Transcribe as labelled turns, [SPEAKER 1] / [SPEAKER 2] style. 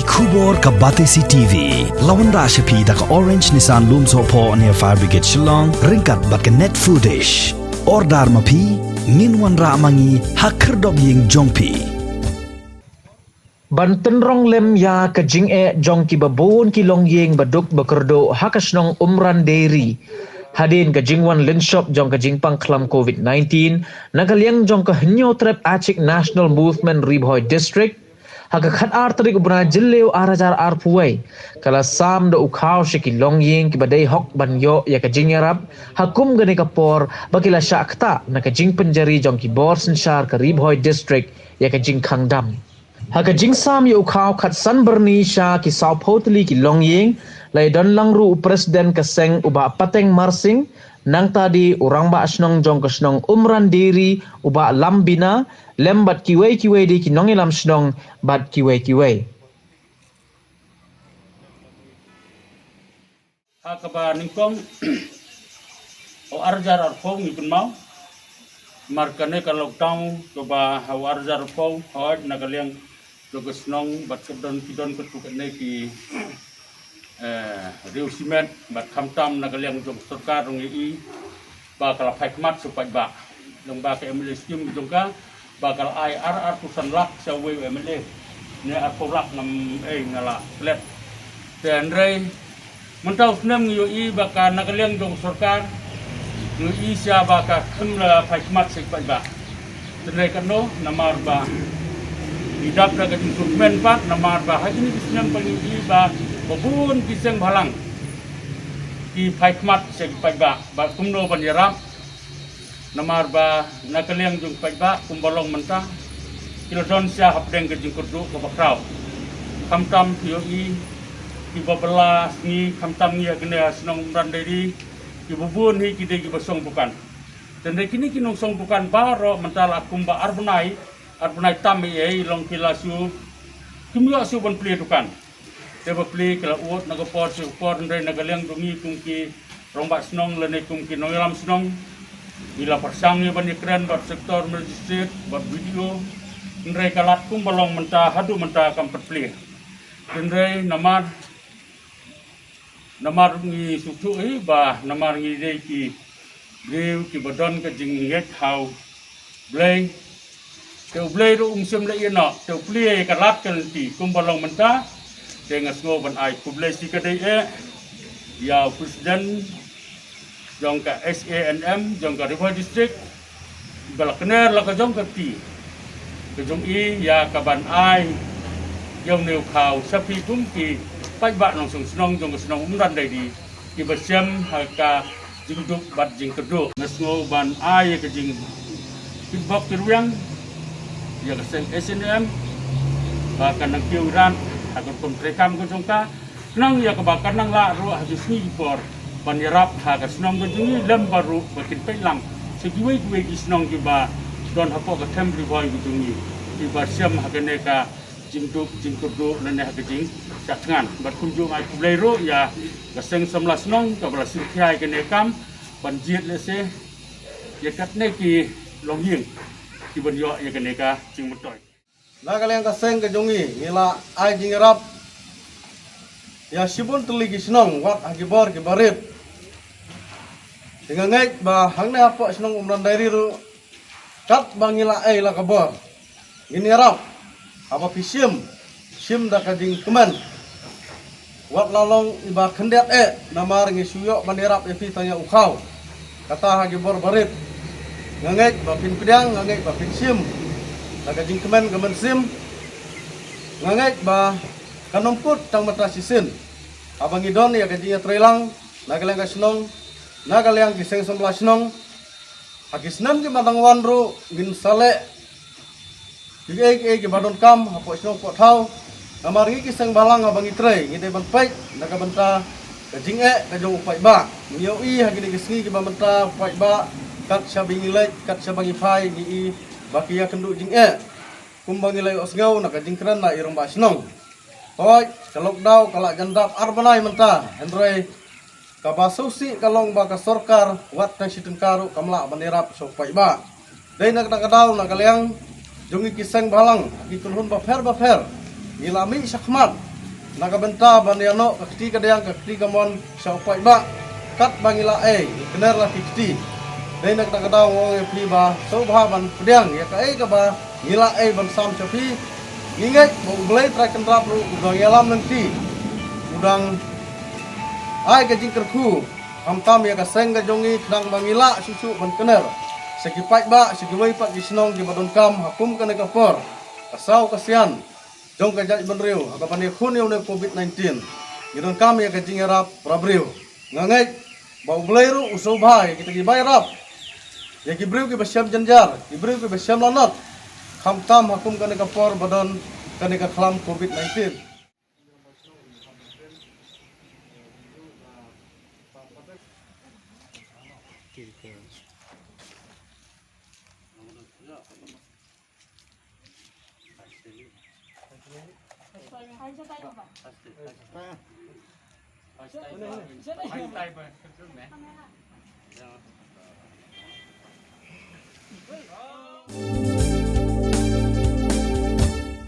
[SPEAKER 1] Kubor ka Batesi TV. Lawan Rashapi da ka Orange Nissan Looms Hopo near Fire Brigade Shillong. Ringkat bat ka net footage. Ordar mapi. Nginwan ra mangi hakerdog ying jongpi.
[SPEAKER 2] Banten rong lem ya ke jing jong ki babon ki long yeng baduk bakerdo hakasnong umran dairy. Hadin ke jingwan lin shop jong ke jingpang klam COVID-19 nagaliang jong ke henyo trap Acik National Movement Ribhoy District hagakhat artrik ubna jilleu arajar arpuai kala sam do ukhaw shiki long yeng ki badai hok banyo ya ke jingarap hakum gane kapor bakila syakta na ke jing penjari jong ki bor sensyar ke Ribhoy District ya ke jing kangdam. Haka jing sam ya ukhaw khat san berni sya ki saw potli ki long yeng lai don lang ru presiden keseng uba pateng marsing nang tadi orang ba asnong jong kesnong umran diri uba lambina lembat kiwei di kinong ilam snong bat kiwei.
[SPEAKER 3] Hakaba ningkong o arjar arfong ipun mau markane kalau tau coba o arjar arfong hod nagaliang dogesnong bat kedon ketukane ki riu simet bat kamtam nagaliang jong sarkar rong i bakal hikmat supaya ba dong ba ke emile skim jongka bakal ai ar tusan lak sawe emile ne arpolak ngam ngala let dan rei mentau snem yo i bakal nagaliang jong sarkar yo i sia bakal khumla hikmat supaya ba tenai kano namar ba hidap na kajing surmen pak namar ba hajini bisnam pangi ba babun kiseng balang ki hikmat supaya ba kumno panjarap namar ba nakaliang jung paiba kumbalong mentah kilodon sia hapdeng ke jingkurdu ke bakraw kamtam yoi ki babela ni kamtam ni agene asnong randari ki bubun hi kide ki basong bukan dan kini kinong song bukan baro mentala kumba arbunai tami long kilasu kimyo asu bon pli dukan deba pli kala uot nagapor su por ndai nagaliang dungi kungki rombak snong lene kungki noyalam snong bila persangnya banyak keren buat sektor magistrate buat video nrai kalat kum balong mentah hadu mentah kam perpli nrai namar ngi suku ba namar ngi dei ki riu ki badon ke jingget hau blay teu blay ru umsem la ina teu pli kalat kelti kum balong mentah dengan ngo ban ai kublay si kadai ya presiden jong ka SANM jong ka Ribhoy District balakner la ka jong ka ti ka jong i ya ka ban ai jong neu khaw sapi kum ki pai ba nong sung snong jong ka snong umran dai di ki basyam ha ka jingduk bat jing kedu ngasngo ban ai ka jing bok kirwiang ya ka seng SNM ba ka nang kiuran ha ka kontrekam ka jong ka nang ya ka ba ka nang la ro ha jisni por panirap haga snong gejungi lem baru bakin pelang segiwe giwe gisnong giba don hapo ka tem Ribhoy gejungi giba siam hagane ka jingkudu nene hagajing satngan bat kunjung ai kublero ya gaseng 11 nong ka bala sirkiai kene kam banjit lese ya katne ki longying ki banyo ya kene ka jingmutoy
[SPEAKER 4] nagaliang gaseng gejungi ngila ai jingrap ya sibun tuli gisnong wat hagibor gibarit dengan ngek ba hangna apa senong umran dairi ru kat bangila la kabor ini rap apa pisim sim da kajing keman wat lalong iba kendet namar ngi suyok bandirap epi tanya ukhaw kata hagi bor barit ngek ba pin pedang ngek ba pin sim da kajing keman sim ngek ba kanomput tang mata sisin abang idon ya kajing trelang nagalang kasnong nagaliang kiseng 11 nong agisnan ki matang wanru gin sale ki badon kam hapo snong pot hau namar ngi kiseng balang abang itre ngide ban pai naga benta kajing kajong upai ba ngiyo i hagini kisngi ki bamenta upai ba kat sabing ilek kat sabang ifai gi baki ya kendu jing kumbang ilai osngau naga jing keren na irong ba snong toy kalok daw kalak jandap arbanai menta hendrei kabasusi kalong baka sorkar wat tang situng karu kamla bandirap sopai ba dai nak nakadaw nakaliang jungi kiseng balang gikulhun ba fer ngilami sakmat nakabenta ban yano kakti kadang kakti kamon sa upai ba kat bangila kener la fikti dai nak takadaw ngong pi ba so ba ban pedang ya ka ba ngila ban sam chapi ingat mau belai trakan rap lu udang yalam nanti udang ai ka jingkerku tam ya ka seng ka jongi kedang bangila susu ban kener segi pai ba segi wai pak gisnong di badon kam hakum kana ka por kasau kasian jong ka jaj benriu ka pani khun yo ne covid-19 gidon kam ya ka jingerap prabriu ngangai bau belairu usobha ya kita gi bayrap ya ki briu ki basyam janjar ki briu ki basyam lanat tam hakum kana ka por badon kana ka khlam covid-19
[SPEAKER 3] Hai,